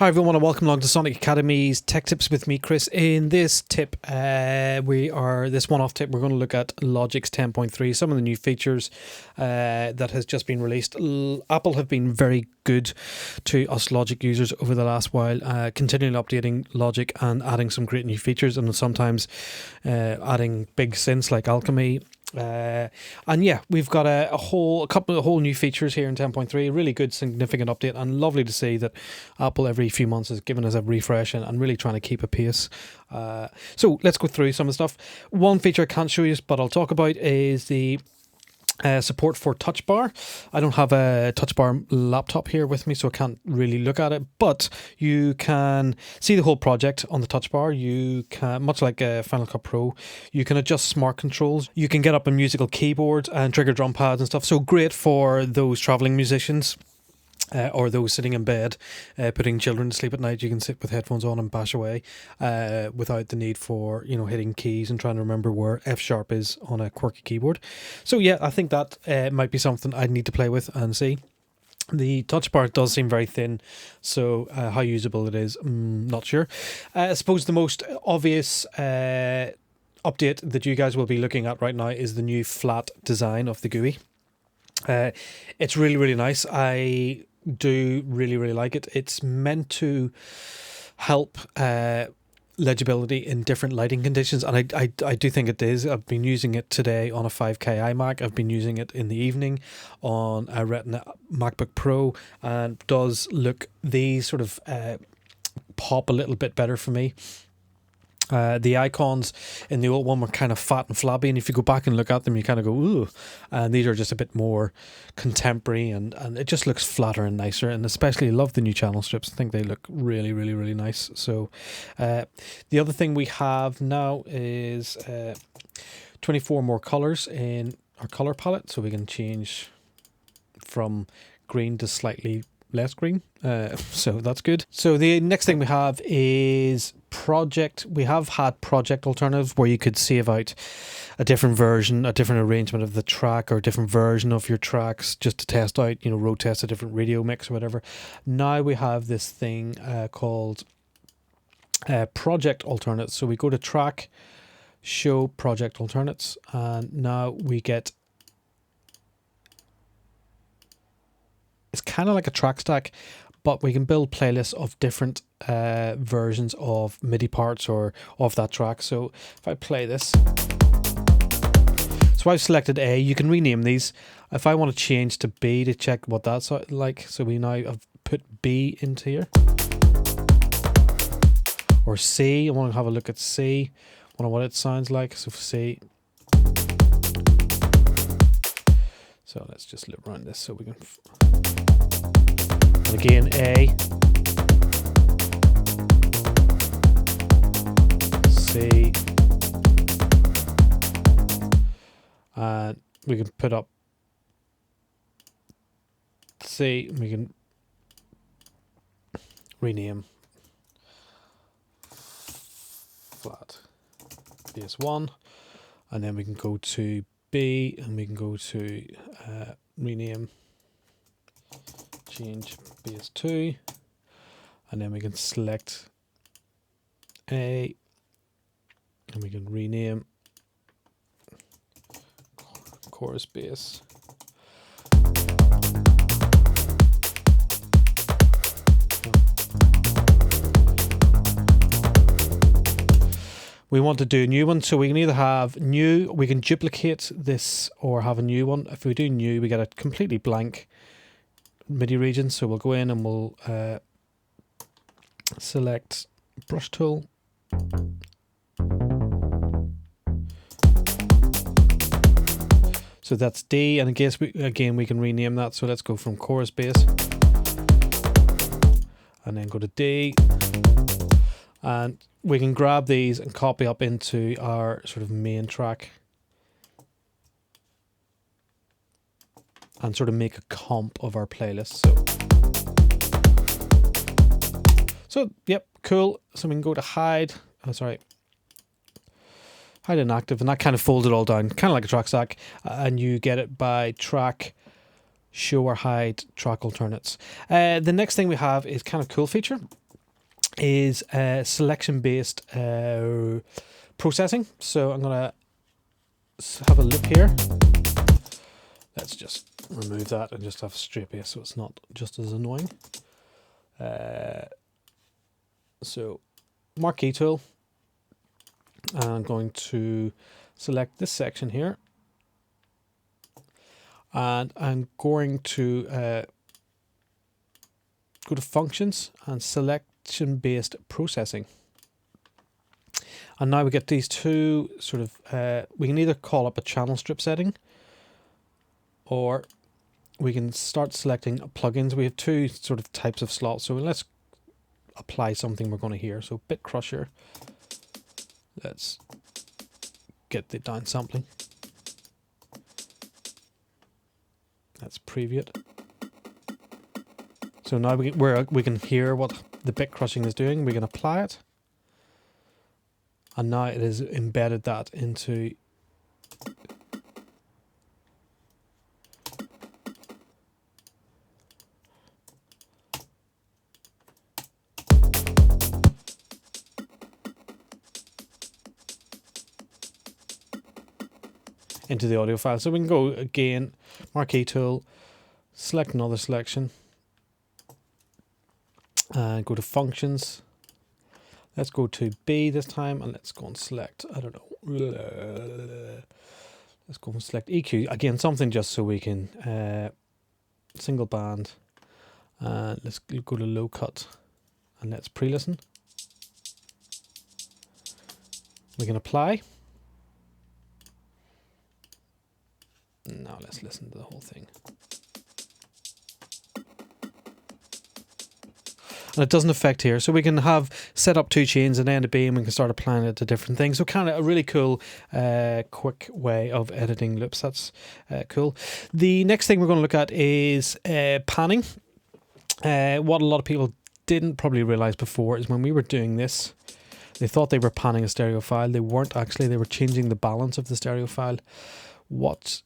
Hi everyone and welcome along to Sonic Academy's Tech Tips with me, Chris. In this tip, this one-off tip, we're going to look at Logic's 10.3, some of the new features that has just been released. Apple have been very good to us Logic users over the last while, continually updating Logic and adding some great new features, and sometimes adding big synths like Alchemy. And yeah, we've got a whole new features here in 10.3. Really good, significant update, and lovely to see that Apple every few months has given us a refresh and really trying to keep a pace. So let's go through some of the stuff. One feature I can't show you, but I'll talk about is the support for touch bar. I don't have a touch bar laptop here with me, so I can't really look at it, but you can see the whole project on the touch bar. You can, much like Final Cut Pro, you can adjust smart controls. You can get up a musical keyboard and trigger drum pads and stuff. So great for those traveling musicians. Or those sitting in bed, putting children to sleep at night. You can sit with headphones on and bash away without the need for hitting keys and trying to remember where F sharp is on a quirky keyboard. So yeah, I think that might be something I'd need to play with and see. The touch bar does seem very thin, so how usable it is, not sure. I suppose the most obvious update that you guys will be looking at right now is the new flat design of the GUI. It's really, really nice. I do really like it. It's meant to help legibility in different lighting conditions, and I do think it is. I've been using it today on a 5K iMac. I've been using it in the evening on a Retina MacBook Pro, and does look, these sort of pop a little bit better for me. The icons in the old one were kind of fat and flabby, and if you go back and look at them, you kind of go, ooh. And these are just a bit more contemporary, and it just looks flatter and nicer. And especially love the new channel strips. I think they look really nice. So the other thing we have now is 24 more colors in our color palette, so we can change from green to slightly less green, so that's good. So the next thing we have is project. We have had project alternatives where you could save out a different version, a different arrangement of the track, or a different version of your tracks just to test out, road test a different radio mix or whatever. Now we have this thing called project alternates. So we go to track, show project alternates, and now we get, it's kind of like a track stack, but we can build playlists of different versions of MIDI parts or of that track. So if I play this, so I've selected A. You can rename these. If I want to change to B to check what that's like, so we now have put B into here. Or C, I want to have a look at C. I wonder what it sounds like. So C. So let's just loop around this so we can. And again, A, C, and we can put up C, and we can rename flat BS1, and then we can go to B, and we can go to rename, change BS2, and then we can select A, and we can rename chorus bass. We want to do a new one, so we can either have new, we can duplicate this, or have a new one. If we do new, we get a completely blank MIDI region, so we'll go in and we'll select brush tool, so that's D, and I guess again we can rename that. So let's go from chorus bass and then go to D, and we can grab these and copy up into our sort of main track and sort of make a comp of our playlist. So yep, cool. So we can go to hide. Hide inactive, and that kind of folds it all down, kind of like a track stack, and you get it by track, show or hide track alternates. The next thing we have is kind of cool feature. is selection based processing. So I'm gonna have a look here. Let's just remove that and just have straight base so it's not just as annoying. So marquee tool. I'm going to select this section here, and I'm going to go to functions and selection based processing. And now we get these two sort of, we can either call up a channel strip setting, or we can start selecting plugins. We have two sort of types of slots. So let's apply something we're going to hear. So bit crusher. Let's get the downsampling. Let's preview it. So now we can hear what the bit crushing is doing. We can apply it. And now it has embedded that into the audio file. So we can go again, marquee tool, select another selection, and go to functions. Let's go to B this time, and let's go and select, I don't know, let's go and select EQ. Again, something just so we can, single band, and let's go to low cut, and let's pre-listen. We can apply. Now let's listen to the whole thing. And it doesn't affect here. So we can have set up two chains and A and a B, and we can start applying it to different things. So kind of a really cool, quick way of editing loops. That's cool. The next thing we're going to look at is panning. What a lot of people didn't probably realize before is when we were doing this, they thought they were panning a stereo file. They weren't actually. They were changing the balance of the stereo file. What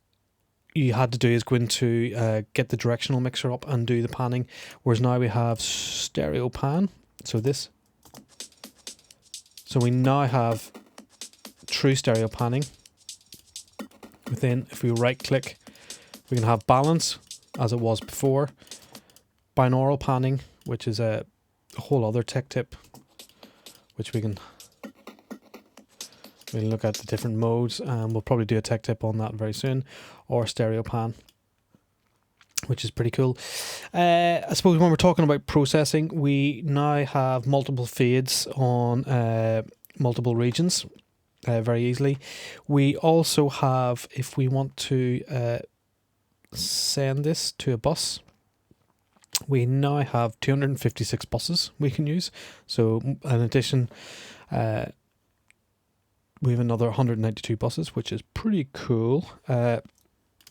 you had to do is go into get the directional mixer up and do the panning, whereas now we have stereo pan. So this, so we now have true stereo panning. Within, if we right click, we can have balance as it was before, binaural panning, which is a whole other tech tip, which we can look at the different modes, and we'll probably do a tech tip on that very soon, or stereo pan, which is pretty cool. I suppose when we're talking about processing, we now have multiple fades on multiple regions very easily. We also have, if we want to send this to a bus, we now have 256 buses we can use. So in addition, we have another 192 buses, which is pretty cool.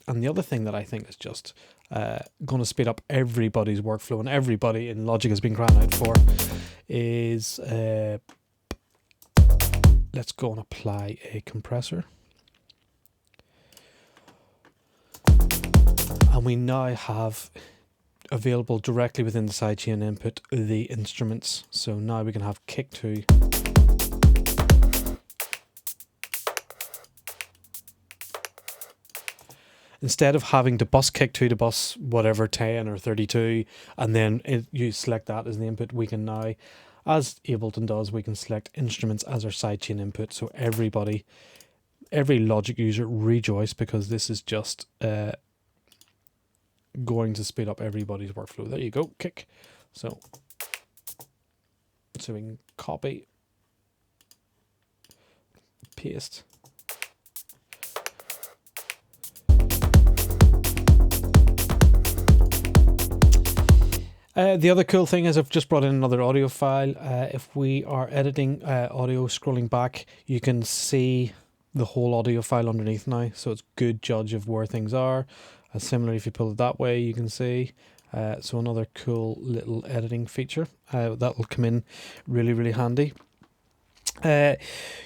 And the other thing that I think is just going to speed up everybody's workflow, and everybody in Logic has been crying out for, is let's go and apply a compressor. And we now have available directly within the sidechain input the instruments. So now we can have kick 2. Instead of having to bus kick 2 to bus whatever 10 or 32, and then you select that as the input, we can now, as Ableton does, we can select instruments as our sidechain input. So everybody, every Logic user rejoice, because this is just going to speed up everybody's workflow. There you go, kick. So we can copy, paste. The other cool thing is I've just brought in another audio file. If we are editing audio, scrolling back, you can see the whole audio file underneath now. So it's a good judge of where things are. Similarly, if you pull it that way, you can see. So another cool little editing feature that will come in really, really handy.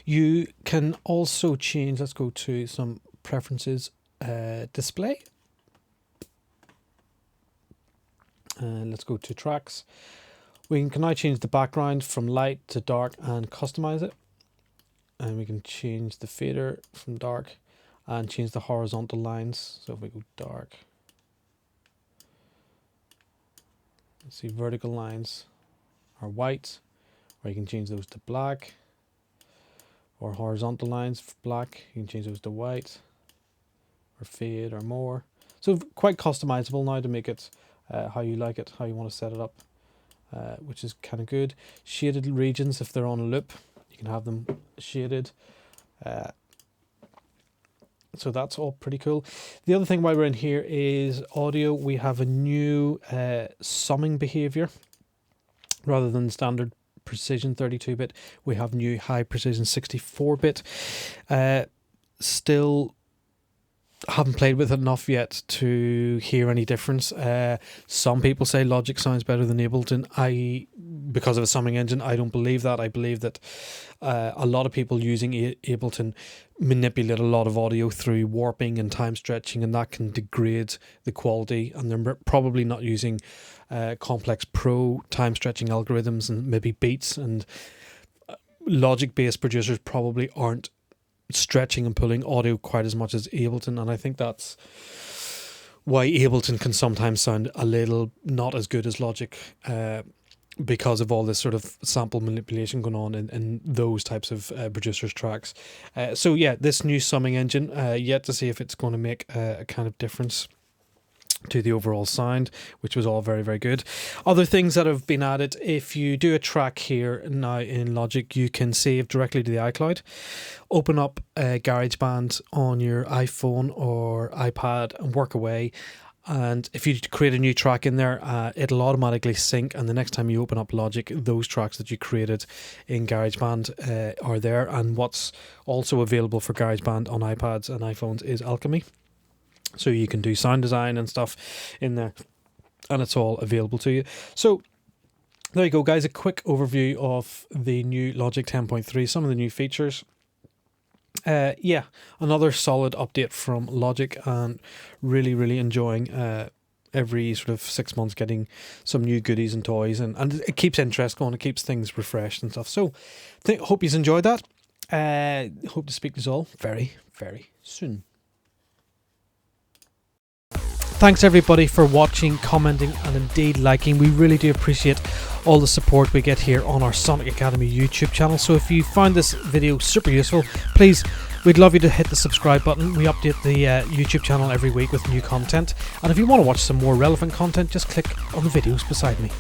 You can also change, let's go to some preferences, display. Let's go to tracks. We can now change the background from light to dark and customize it. And we can change the fader from dark and change the horizontal lines. So if we go dark, let's see, vertical lines are white, or you can change those to black, or horizontal lines for black, you can change those to white, or fade, or more. So quite customizable now to make it how you like it, how you want to set it up, which is kind of good. Shaded regions, if they're on a loop, you can have them shaded. So that's all pretty cool. The other thing while we're in here is audio. We have a new summing behavior. Rather than standard precision 32-bit, we have new high precision 64-bit. Still haven't played with it enough yet to hear any difference. Some people say Logic sounds better than Ableton. Because of a summing engine, I don't believe that. I believe that a lot of people using Ableton manipulate a lot of audio through warping and time stretching, and that can degrade the quality, and they're probably not using complex pro time stretching algorithms and maybe beats, and Logic based producers probably aren't stretching and pulling audio quite as much as Ableton, and I think that's why Ableton can sometimes sound a little not as good as Logic, because of all this sort of sample manipulation going on in those types of producers' tracks. So yeah, this new summing engine, yet to see if it's going to make a kind of difference to the overall sound, which was all very, very good. Other things that have been added: if you do a track here now in Logic, you can save directly to the iCloud. Open up GarageBand on your iPhone or iPad and work away. And if you create a new track in there, it'll automatically sync, and the next time you open up Logic, those tracks that you created in GarageBand are there. And what's also available for GarageBand on iPads and iPhones is Alchemy. So you can do sound design and stuff in there, and it's all available to you. So there you go, guys. A quick overview of the new Logic 10.3, some of the new features. Yeah, another solid update from Logic, and really enjoying every sort of 6 months getting some new goodies and toys, and it keeps interest going, it keeps things refreshed and stuff. So hope you've enjoyed that. Hope to speak to you all very, very soon. Thanks everybody for watching, commenting, and indeed liking. We really do appreciate all the support we get here on our Sonic Academy YouTube channel. So if you found this video super useful, please, we'd love you to hit the subscribe button. We update the YouTube channel every week with new content. And if you want to watch some more relevant content, just click on the videos beside me.